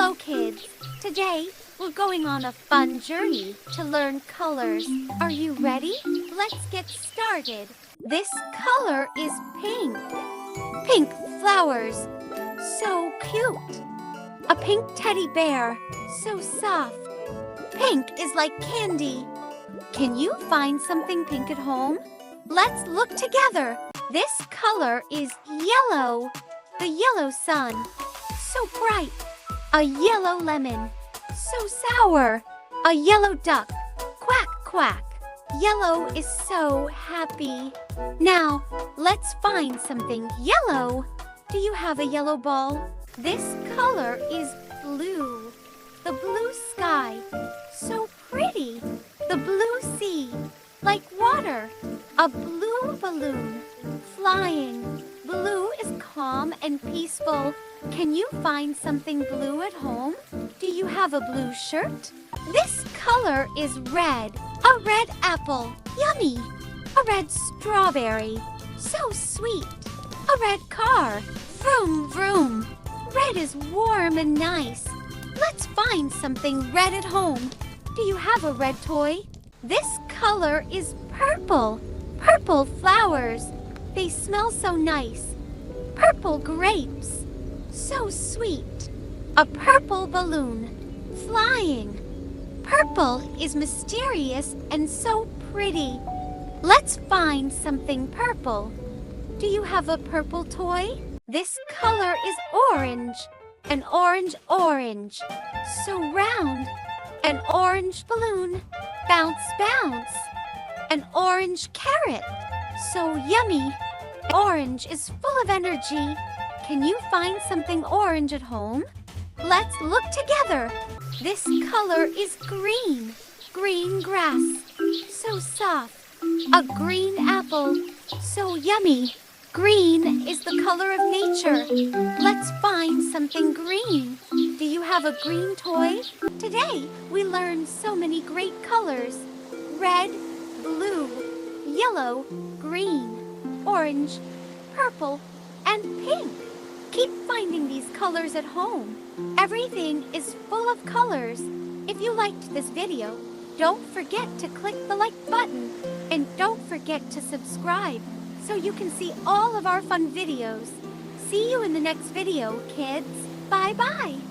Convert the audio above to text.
Hello, kids. Today, we're going on a fun journey to learn colors. Are you ready? Let's get started. This color is pink. Pink flowers. So cute. A pink teddy bear. So soft. Pink is like candy. Can you find something pink at home? Let's look together. This color is yellow. The yellow sun. So bright. A yellow lemon. So sour. A yellow duck. Quack, quack. Yellow is so happy. Now, let's find something yellow. Do you have a yellow ball? This color is blue. The blue sky. So pretty. The blue sea. Like water. A blue balloon. Flying. Blue is calm and peaceful. Can you find something blue at home? Do you have a blue shirt? This color is red. A red apple. Yummy. A red strawberry. So sweet. A red car. Vroom, vroom. Red is warm and nice. Let's find something red at home. Do you have a red toy? This color is purple. Purple flowers. They smell so nice. Purple grapes. So sweet. A purple balloon. Flying. Purple is mysterious and so pretty. Let's find something purple. Do you have a purple toy? This color is orange. An orange. So round. An orange balloon. Bounce, bounce. An orange carrot. So yummy. Orange is full of energy. Can you find something orange at home? Let's look together. This color is green. Green grass. So soft. A green apple. So yummy. Green is the color of nature. Let's find something green. Do you have a green toy? Today, we learned so many great colors. Red, blue, yellow, green, orange, purple, and pink. Keep finding these colors at home. Everything is full of colors. If you liked this video, don't forget to click the like button. And don't forget to subscribe so you can see all of our fun videos. See you in the next video, kids. Bye-bye.